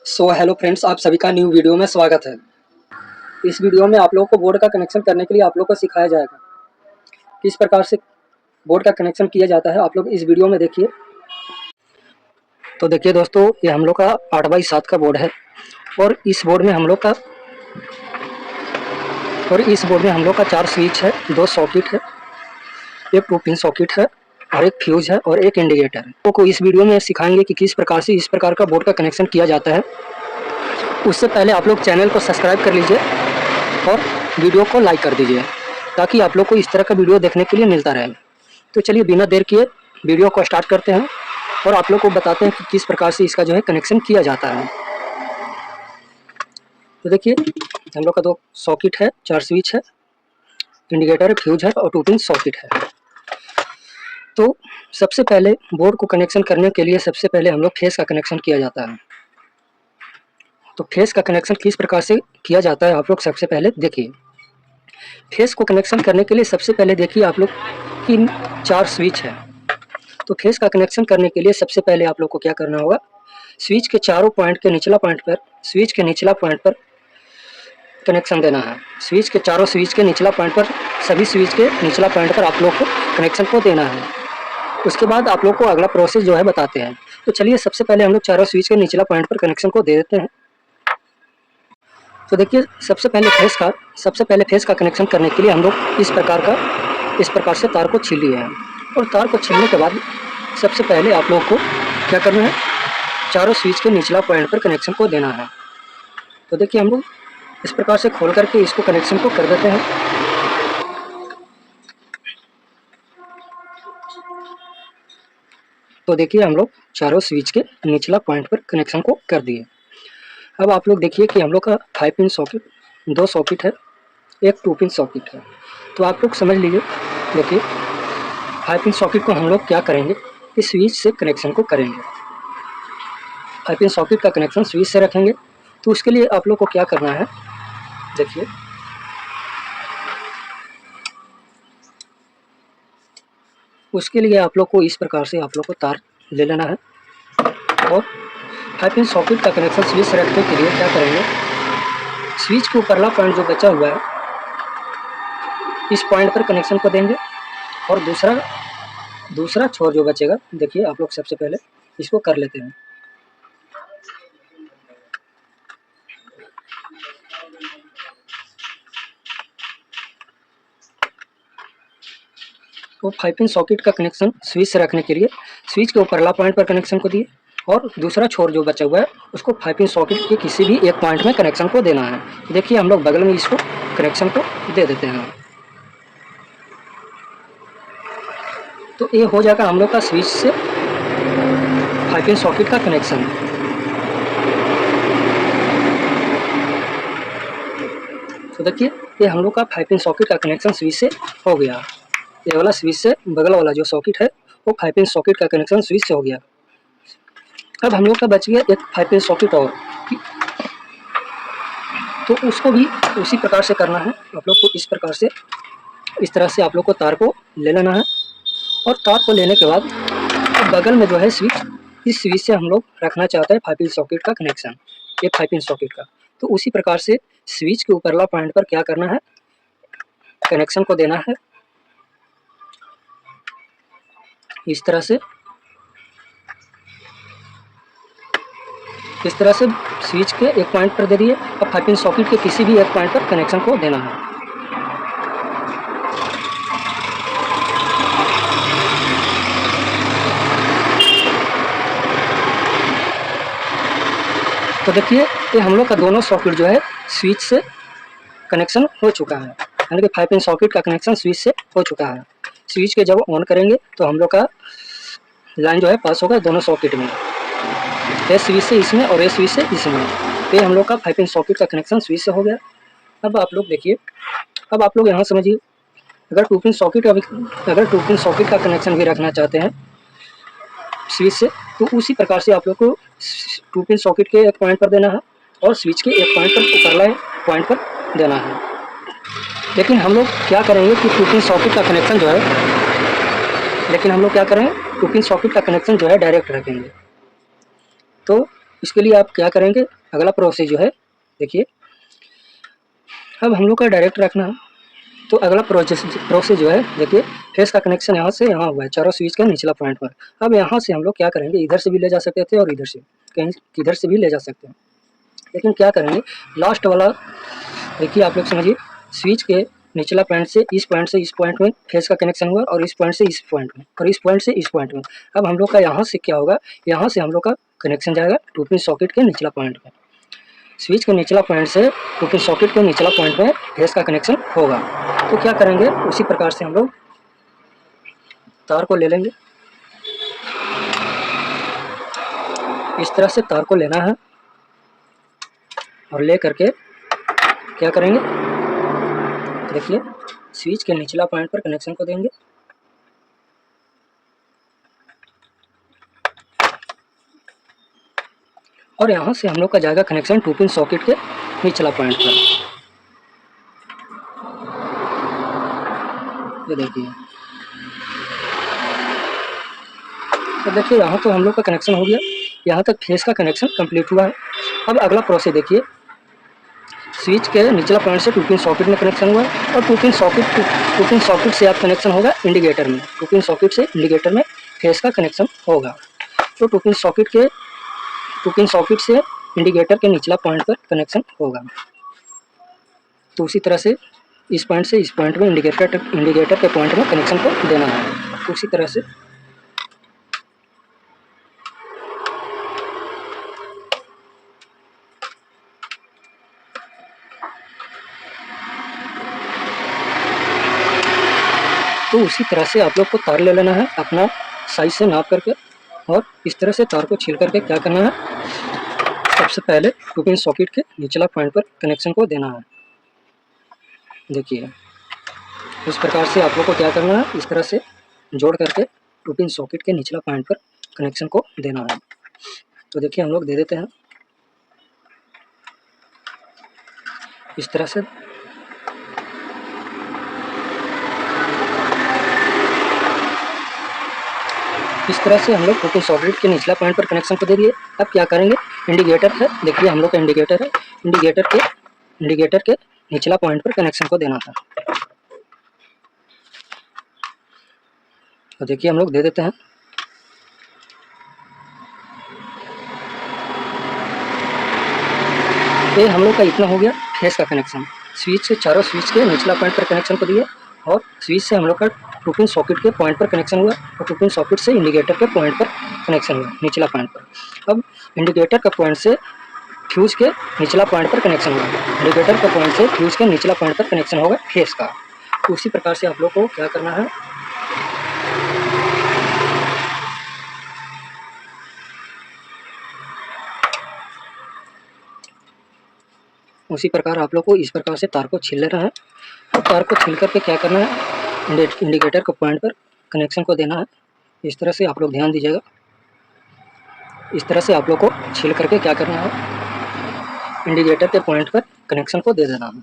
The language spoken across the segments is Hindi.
हेलो फ्रेंड्स, आप सभी का न्यू वीडियो में स्वागत है। इस वीडियो में आप लोगों को बोर्ड का कनेक्शन करने के लिए आप लोग को सिखाया जाएगा किस प्रकार से बोर्ड का कनेक्शन किया जाता है। आप लोग इस वीडियो में देखिए। तो देखिए दोस्तों, ये हम लोग का 8x7 का बोर्ड है और इस बोर्ड में हम लोग का 4 स्विच है, 2 सॉकेट है, एक 2 पिन सॉकेट है और एक फ्यूज है और एक इंडिकेटर है। तो इस वीडियो में सिखाएंगे कि किस प्रकार से इस प्रकार का बोर्ड का कनेक्शन किया जाता है। उससे पहले आप लोग चैनल को सब्सक्राइब कर लीजिए और वीडियो को लाइक कर दीजिए ताकि आप लोग को इस तरह का वीडियो देखने के लिए मिलता रहे। तो चलिए बिना देर किए वीडियो को स्टार्ट करते हैं और आप लोग को बताते हैं कि किस प्रकार से इसका जो है कनेक्शन किया जाता है। तो देखिए, हम लोग का 2 सॉकेट है, 4 स्विच है, इंडिकेटर है, फ्यूज है और 2 पिन सॉकेट है। तो सबसे पहले बोर्ड को कनेक्शन करने के लिए सबसे पहले हम लोग फेस का कनेक्शन किया जाता है। तो फेस का कनेक्शन किस प्रकार से किया जाता है आप लोग सबसे पहले देखिए। फेस को कनेक्शन करने के लिए सबसे पहले देखिए आप लोग कि 4 स्विच है। तो फेस का कनेक्शन करने के लिए सबसे पहले आप लोग को क्या करना होगा, स्विच के चारों पॉइंट के निचला पॉइंट पर, स्विच के निचला पॉइंट पर कनेक्शन देना है। स्विच के चारों स्विच के निचला पॉइंट पर, सभी स्विच के निचला पॉइंट पर आप लोग को कनेक्शन को देना है। उसके बाद आप लोग को अगला प्रोसेस जो है बताते हैं। तो चलिए सबसे पहले हम लोग चारों स्विच के निचला पॉइंट पर कनेक्शन को दे देते हैं। तो देखिए, सबसे पहले फेस का कनेक्शन करने के लिए हम लोग इस प्रकार से तार को छील लिए हैं और तार को छीलने के बाद सबसे पहले आप लोग को क्या करना है, चारों स्विच के निचला पॉइंट पर कनेक्शन को देना है। तो देखिए, हम लोग इस प्रकार से खोल करके इसको कनेक्शन को कर देते हैं। तो देखिए, हम लोग चारों स्विच के निचला पॉइंट पर कनेक्शन को कर दिए। अब आप लोग देखिए कि हम लोग का 5 पिन सॉकेट, 2 सॉकेट है, एक 2 पिन सॉकेट है। तो आप लोग समझ लीजिए, देखिए 5 पिन सॉकेट को हम लोग क्या करेंगे, इस स्विच से कनेक्शन को करेंगे। 5 पिन सॉकेट का कनेक्शन स्विच से रखेंगे। तो उसके लिए आप लोग को क्या करना है, देखिए उसके लिए आप लोग को इस प्रकार से आप लोग को तार ले लेना है और 5 पिन सॉकेट का कनेक्शन स्विच से रखने के लिए क्या करेंगे, स्विच के ऊपरला पॉइंट जो बचा हुआ है इस पॉइंट पर कनेक्शन को देंगे और दूसरा छोर जो बचेगा, देखिए आप लोग सबसे पहले इसको कर लेते हैं। तो 5 पिन सॉकेट का कनेक्शन स्विच से रखने के लिए स्विच के ऊपरला पॉइंट पर कनेक्शन को दिए और दूसरा छोर जो बचा हुआ है उसको 5 पिन सॉकेट के किसी भी एक पॉइंट में कनेक्शन को देना है। देखिए, हम लोग बगल में इसको कनेक्शन को दे देते हैं। तो ये हो जाएगा हम लोग का स्विच से 5 पिन सॉकेट का कनेक्शन। तो देखिए, ये हम लोग का 5 पिन सॉकेट का कनेक्शन स्विच से हो गया। ये वाला स्विच से बगल वाला जो सॉकेट है वो 5 पिन सॉकेट का कनेक्शन स्विच से हो गया। अब हम लोग का बच गया एक 5 पिन सॉकेट और, तो उसको भी उसी प्रकार से करना है। आप लोग को इस तरह से आप लोग को तार को ले लेना है और तार को लेने के बाद बगल में जो है स्विच, इस स्विच से हम लोग रखना चाहते हैं 5 पिन सॉकेट का कनेक्शन, ये 5 पिन सॉकेट का। तो उसी प्रकार से स्विच के ऊपरला पॉइंट पर क्या करना है, कनेक्शन को देना है इस तरह से स्विच के एक पॉइंट पर दे दिए। अब 5 पिन सॉकेट के किसी भी एक पॉइंट पर कनेक्शन को देना है। तो देखिए, ये हम लोग का दोनों सॉकेट जो है स्विच से कनेक्शन हो चुका है, यानी कि 5 पिन सॉकेट का कनेक्शन स्विच से हो चुका है। स्विच के जब ऑन करेंगे तो हम लोग का लाइन जो है पास होगा दोनों सॉकेट में, ये स्विच से इसमें और ये स्विच से इसमें। तो ये हम लोग का 5 पिन सॉकेट का कनेक्शन स्विच से हो गया। अब आप लोग देखिए, अब आप लोग यहाँ समझिए, अगर 2 पिन सॉकेट का कनेक्शन भी रखना चाहते हैं स्विच से, तो उसी प्रकार से आप लोग को 2 पिन सॉकेट के एक पॉइंट पर देना है और स्विच के एक पॉइंट पर ऊपरला पॉइंट पर देना है। लेकिन हम लोग क्या करेंगे कि 2 पिन सॉकेट का कनेक्शन जो है डायरेक्ट रखेंगे। तो इसके लिए आप क्या करेंगे, अगला प्रोसेस जो है देखिए, अब हम लोग का डायरेक्ट रखना है। तो अगला प्रोसेस जो है देखिए, फेस का कनेक्शन यहाँ से यहाँ हुआ है चारों स्विच के निचला पॉइंट पर। अब यहाँ से हम लोग क्या करेंगे, इधर से भी ले जा सकते थे और इधर से कहीं किधर से भी ले जा सकते हैं, लेकिन क्या करेंगे लास्ट वाला देखिए, आप लोग समझिए, स्विच के निचला पॉइंट से इस पॉइंट में फेस का कनेक्शन हुआ और इस पॉइंट से इस पॉइंट में और इस पॉइंट से इस पॉइंट में। अब हम लोग का यहाँ से क्या होगा, यहाँ से हम लोग का कनेक्शन जाएगा 2 पिन सॉकेट के निचला पॉइंट में। स्विच के निचला पॉइंट से 2 पिन सॉकेट के निचला पॉइंट में फेस का कनेक्शन होगा। तो क्या करेंगे, उसी प्रकार से हम लोग तार को ले लेंगे, इस तरह से तार को लेना है और ले करके क्या करेंगे, देखिए स्विच के निचला पॉइंट पर कनेक्शन को देंगे और यहाँ से हम लोग का जाएगा कनेक्शन 2 पिन सॉकेट के निचला पॉइंट पर। ये देखिए, तो देखिए यहाँ तो हम लोग का कनेक्शन हो गया, यहाँ तक फेस का कनेक्शन कंप्लीट हुआ है। अब अगला प्रोसेस देखिए, स्विच के निचला पॉइंट से 2 पिन सॉकेट में कनेक्शन हुआ और 2 पिन सॉकेट से आप कनेक्शन होगा इंडिकेटर में, 2 पिन सॉकेट से इंडिकेटर में फेस का कनेक्शन होगा। तो 2 पिन सॉकेट से इंडिकेटर के निचला पॉइंट पर कनेक्शन होगा। तो उसी तरह से इस पॉइंट से इस पॉइंट में इंडिकेटर के पॉइंट में कनेक्शन को देना है। तो उसी तरह से आप लोग को तार ले लेना है अपना साइज से नाप करके, और इस तरह से तार को छील करके क्या करना है, सबसे पहले 2 पिन सॉकेट के निचला पॉइंट पर कनेक्शन को देना है। देखिए इस प्रकार से आप लोग को क्या करना है, इस तरह से जोड़ करके 2 पिन सॉकेट के निचला पॉइंट पर कनेक्शन को देना है। तो देखिए हम लोग दे देते हैं इस तरह से। इस तरह से हम लोग 2 पिन सॉकेट के निचला पॉइंट पर कनेक्शन को दे दिए। अब क्या करेंगे, इंडिकेटर है, देखिए हम लोग का इंडिकेटर है, इंडिकेटर के निचला पॉइंट पर कनेक्शन को देना था। तो देखिए हम लोग दे देते हैं। ये हम लोग का इतना हो गया फेस का कनेक्शन, स्विच से चारों स्विच के निचला पॉइंट पर कनेक्शन को दिए और स्विच से हम लोग का 2 पिन सॉकेट के पॉइंट पर कनेक्शन हुआ और 2 पिन सॉकेट से इंडिकेटर के पॉइंट पर कनेक्शन हुआ निचला पॉइंट पर। अब इंडिकेटर का पॉइंट से फ्यूज के निचला पॉइंट पर कनेक्शन होगा, इंडिकेटर का पॉइंट से फ्यूज के निचला पॉइंट पर कनेक्शन होगा फेस का। तो उसी प्रकार से आप लोग को क्या करना है, उसी प्रकार आप लोग को इस प्रकार से तार को छील लेना है और तार को छील करके क्या करना है, इंडिकेटर के पॉइंट पर कनेक्शन को देना है। इस तरह से आप लोग ध्यान दीजिएगा, इस तरह से आप लोग को छील करके क्या करना है, इंडिकेटर के पॉइंट पर कनेक्शन को दे देना है।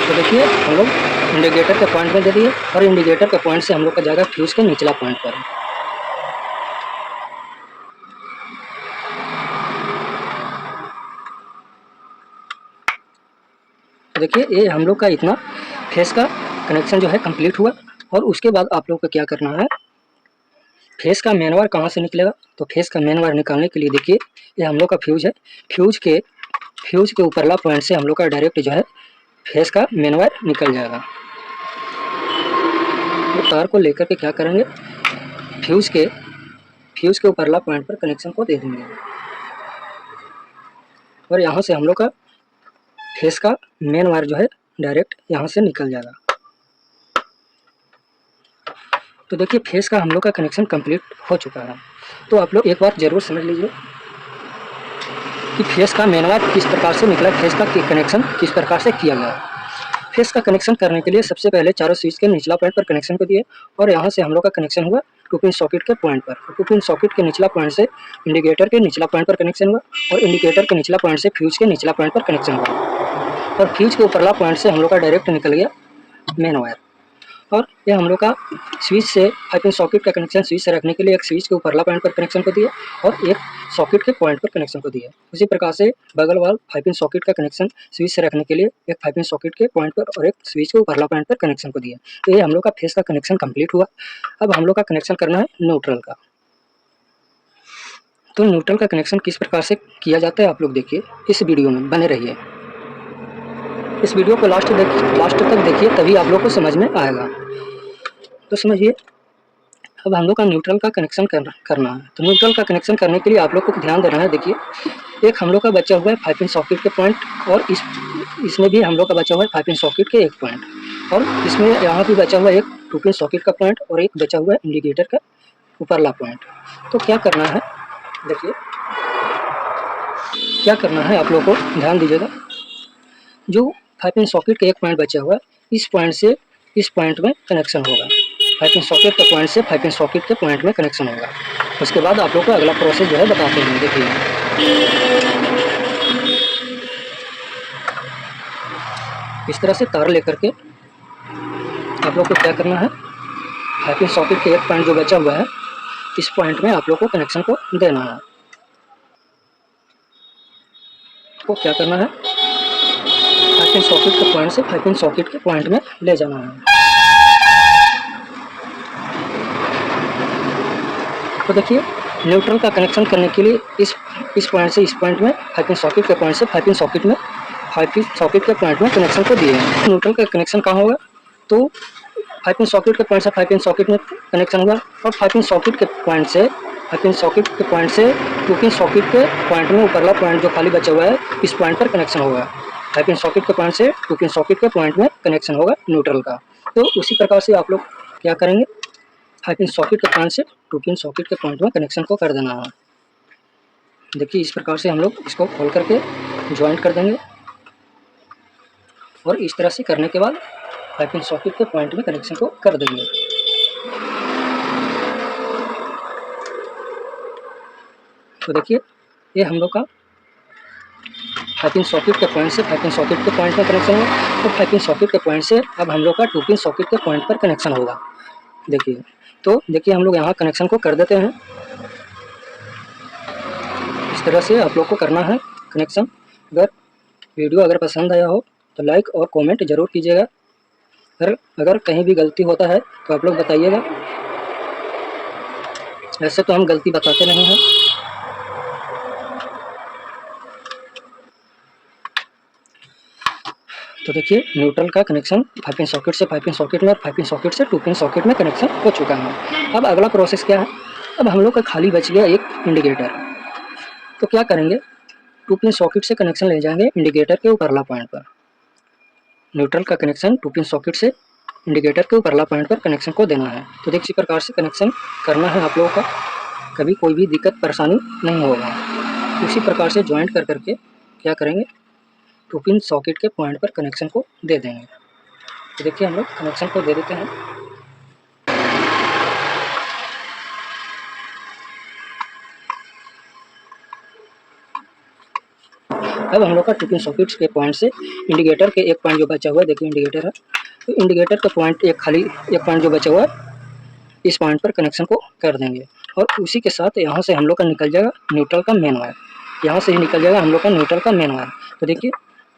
तो देखिए हम लोग इंडिकेटर के पॉइंट में दे दिए और इंडिकेटर के पॉइंट से हम लोग का जाएगा फ्यूज के निचला पॉइंट पर। देखिए ये हम लोग का इतना फेस का कनेक्शन जो है कंप्लीट हुआ। और उसके बाद आप लोग को क्या करना है, फेस का मेन वायर कहाँ से निकलेगा, तो फेस का मेन वायर निकालने के लिए देखिए ये हम लोग का फ्यूज है, फ्यूज के ऊपरला पॉइंट से हम लोग का डायरेक्ट जो है फेस का मेन वायर निकल जाएगा। तो तार को लेकर के क्या करेंगे, फ्यूज के ऊपरला पॉइंट पर कनेक्शन को दे देंगे और यहाँ से हम लोग का फेस का मेन वायर जो है डायरेक्ट यहाँ से निकल जाएगा। तो देखिए फेस का हम लोग का कनेक्शन कंप्लीट हो चुका है। तो आप लोग एक बार जरूर समझ लीजिए कि फेस का मेन वायर किस प्रकार से निकला, फेस का कनेक्शन किस प्रकार से किया गया। फेस का कनेक्शन करने के लिए सबसे पहले चारों स्विच के निचला पॉइंट पर कनेक्शन को दिए और यहाँ से हम लोग का कनेक्शन हुआ 2 पिन सॉकेट के पॉइंट पर। 2 पिन सॉकेट के निचला पॉइंट से इंडिकेटर के निचला पॉइंट पर कनेक्शन हुआ और इंडिकेटर के निचला पॉइंट से फ्यूज के निचला पॉइंट पर कनेक्शन हुआ और फ्यूज के ऊपरला पॉइंट से हम लोग का डायरेक्ट निकल गया मेन वायर। और ये हम लोग का स्विच से 5 पिन सॉकेट का कनेक्शन स्विच से रखने के लिए एक स्विच के ऊपरला पॉइंट पर कनेक्शन को दिया और एक सॉकेट के पॉइंट पर कनेक्शन को दिया। उसी प्रकार से बगल वाल 5 पिन सॉकेट का कनेक्शन स्विच से रखने के लिए एक 5 पिन सॉकेट के पॉइंट पर और एक स्विच के ऊपरला पॉइंट पर कनेक्शन को दिया। तो ये हम लोग का फेस का कनेक्शन कंप्लीट हुआ। अब हम लोग का कनेक्शन करना है न्यूट्रल का। तो न्यूट्रल का कनेक्शन किस प्रकार से किया जाता है आप लोग देखिए, इस वीडियो में बने रहिए। इस वीडियो को लास्ट तक देखिए, तभी आप लोग को समझ में आएगा। तो समझिए, अब हम लोग का न्यूट्रल का कनेक्शन करना है। तो न्यूट्रल का कनेक्शन करने के लिए आप लोग को ध्यान देना है। देखिए, एक हम लोग का बचा हुआ है 5 पिन सॉकेट के पॉइंट और इसमें भी हम लोग का बचा हुआ है 5 पिन सॉकेट के एक पॉइंट, और इसमें यहाँ भी बचा हुआ है एक 2 पिन सॉकेट का पॉइंट और एक बचा हुआ है इंडिकेटर का ऊपरला पॉइंट। तो क्या करना है, देखिए क्या करना है आप लोग को ध्यान दीजिएगा। जो 5 पिन सॉकेट का एक पॉइंट बचा हुआ है, इस पॉइंट से इस पॉइंट में कनेक्शन होगा। 5 पिन सॉकेट के पॉइंट से 5 पिन सॉकेट के पॉइंट में कनेक्शन होगा। उसके बाद आप लोग को अगला प्रोसेस जो है बताते हैं। देखिए, इस तरह से तार लेकर के आप लोग को क्या करना है, 5 पिन सॉकेट के एक पॉइंट जो बचा हुआ है, इस पॉइंट में आप लोग को कनेक्शन को देना है। तो क्या करना है, 5 पिन सॉकेट के पॉइंट से 5 पिन सॉकेट के पॉइंट में ले जाना है। तो देखिए, न्यूट्रल का कनेक्शन करने के लिए इस पॉइंट से इस पॉइंट में 5 पिन सॉकेट के पॉइंट से 5 पिन सॉकेट में 5 पिन सॉकेट के पॉइंट में कनेक्शन को दिए हैं। न्यूट्रल का कनेक्शन कहाँ होगा, तो 5 पिन सॉकेट के पॉइंट से 5 पिन सॉकेट में कनेक्शन हुआ और 5 पिन सॉकेट के पॉइंट से 5 पिन सॉकेट के पॉइंट से 2 पिन सॉकेट के पॉइंट में ऊपरला पॉइंट जो खाली बचा हुआ है, इस पॉइंट पर कनेक्शन होगा। 5 पिन सॉकेट के पॉइंट से 2 पिन सॉकेट के पॉइंट में कनेक्शन होगा न्यूट्रल का। तो उसी प्रकार से आप लोग क्या करेंगे, 5 पिन सॉकेट के पॉइंट से 2 पिन सॉकेट के पॉइंट में कनेक्शन को कर देना है। देखिए, इस प्रकार से हम लोग इसको खोल करके ज्वाइंट कर देंगे और इस तरह से करने के बाद 5 पिन सॉकेट के पॉइंट में कनेक्शन को कर देंगे। तो देखिए, ये हम लोग का 5 पिन सॉकेट के पॉइंट से 5 पिन सॉकेट के पॉइंट में कनेक्शन होगा और 5 पिन सॉकेट के पॉइंट से अब हम लोग का 2 पिन सॉकेट के पॉइंट पर कनेक्शन होगा। देखिए, तो देखिए हम लोग यहाँ कनेक्शन को कर देते हैं। इस तरह से आप लोग को करना है कनेक्शन। वीडियो अगर पसंद आया हो तो लाइक और कमेंट जरूर कीजिएगा। अगर कहीं भी गलती होता है तो आप लोग बताइएगा। ऐसे तो हम गलती बताते नहीं हैं। तो देखिए, न्यूट्रल का कनेक्शन 5 पिन सॉकेट से 5 पिन सॉकेट में और 5 पिन सॉकेट से 2 पिन सॉकेट में कनेक्शन हो चुका है। अब अगला प्रोसेस क्या है, अब हम लोग का खाली बच गया एक इंडिकेटर। तो क्या करेंगे, 2 पिन सॉकेट से कनेक्शन ले जाएंगे इंडिकेटर के ऊपरला पॉइंट पर। न्यूट्रल का कनेक्शन 2 पिन सॉकेट से इंडिकेटर के ऊपरला पॉइंट पर कनेक्शन को देना है। तो देखिए, इसी प्रकार से कनेक्शन करना है आप लोगों का, कभी कोई भी दिक्कत परेशानी नहीं होगा। उसी प्रकार से ज्वाइंट कर करके क्या करेंगे, 2 पिन सॉकेट के पॉइंट पर कनेक्शन को दे देंगे। तो देखिए, हम लोग कनेक्शन को दे देते हैं। अब हम लोग का 2 पिन सॉकेट के पॉइंट से इंडिकेटर के एक पॉइंट जो बचा हुआ है, देखिए इंडिकेटर है, तो इंडिकेटर का पॉइंट एक पॉइंट जो बचा हुआ है, इस पॉइंट पर कनेक्शन को कर देंगे। और उसी के साथ यहाँ से हम लोग का निकल जाएगा न्यूट्रल का मेन वायर। यहाँ से ही निकल जाएगा हम लोग का न्यूट्रल का मेन वायर। तो देखिए,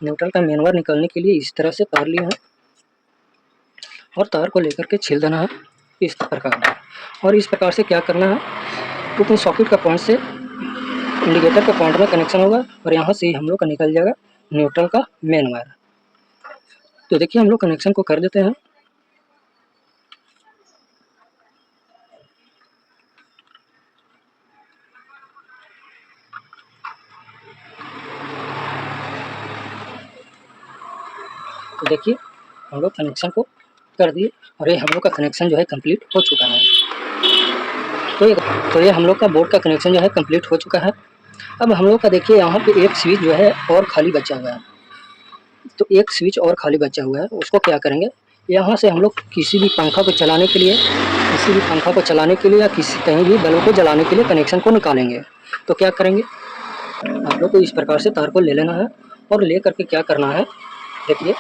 न्यूट्रल का मेन वायर निकलने के लिए इस तरह से तार लिया है और तार को लेकर के छील देना है इस प्रकार। और इस प्रकार से क्या करना है, 2 पिन सॉकेट का पॉइंट से इंडिकेटर के पॉइंट में कनेक्शन होगा और यहाँ से ही हम लोग का निकल जाएगा न्यूट्रल का मेन वायर। तो देखिए, हम लोग कनेक्शन को कर देते हैं। तो देखिए, हम लोग कनेक्शन को कर दिए और ये हम लोग का कनेक्शन जो है कंप्लीट हो चुका है। तो ये हम लोग का बोर्ड का कनेक्शन जो है कंप्लीट हो चुका है। अब हम लोग का देखिए, यहाँ पे एक स्विच जो है और खाली बचा हुआ है। तो एक स्विच और खाली बचा हुआ है, उसको क्या करेंगे, यहाँ से हम लोग किसी भी पंखा को चलाने के लिए या कहीं भी बल्ब को जलाने के लिए कनेक्शन को निकालेंगे। तो क्या करेंगे, आप लोग को इस प्रकार से तार को ले लेना है और ले करके क्या करना है, देखिए,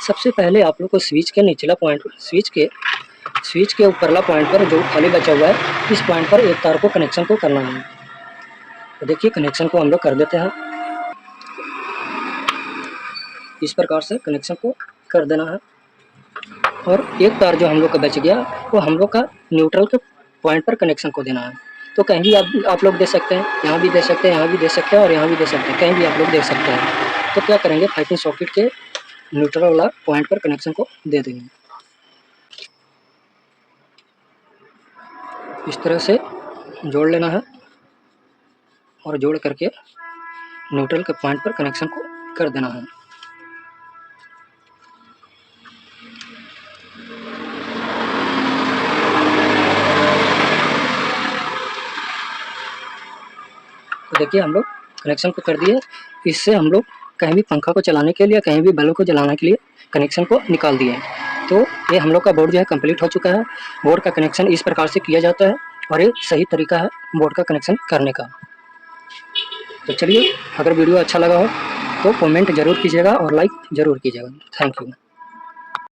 सबसे पहले आप लोग को स्विच के निचला पॉइंट, स्विच के ऊपरला पॉइंट पर जो खाली बचा हुआ है, इस पॉइंट पर एक तार को कनेक्शन को करना है। तो देखिए कनेक्शन को हम लोग कर देते हैं। इस प्रकार से कनेक्शन को कर देना है। और एक तार जो हम लोग का बच गया वो हम लोग का न्यूट्रल के पॉइंट पर कनेक्शन को देना है। तो कहीं भी आप लोग दे सकते हैं, यहाँ भी दे सकते हैं, यहाँ भी दे सकते हैं और यहाँ भी दे सकते हैं, कहीं भी आप लोग दे सकते हैं। तो क्या करेंगे, 5 पिन सॉकेट के न्यूट्रल वाला पॉइंट पर कनेक्शन को दे देंगे। इस तरह से जोड़ लेना है और जोड़ करके न्यूट्रल के पॉइंट पर कनेक्शन को कर देना है। तो देखिए हम लोग कनेक्शन को कर दिए। इससे हम लोग कहीं भी पंखा को चलाने के लिए, कहीं भी बल्ब को जलाने के लिए कनेक्शन को निकाल दिए। तो ये हम लोग का बोर्ड जो है कंप्लीट हो चुका है। बोर्ड का कनेक्शन इस प्रकार से किया जाता है और ये सही तरीका है बोर्ड का कनेक्शन करने का। तो चलिए, अगर वीडियो अच्छा लगा हो तो कमेंट ज़रूर कीजिएगा और लाइक ज़रूर कीजिएगा। Thank you.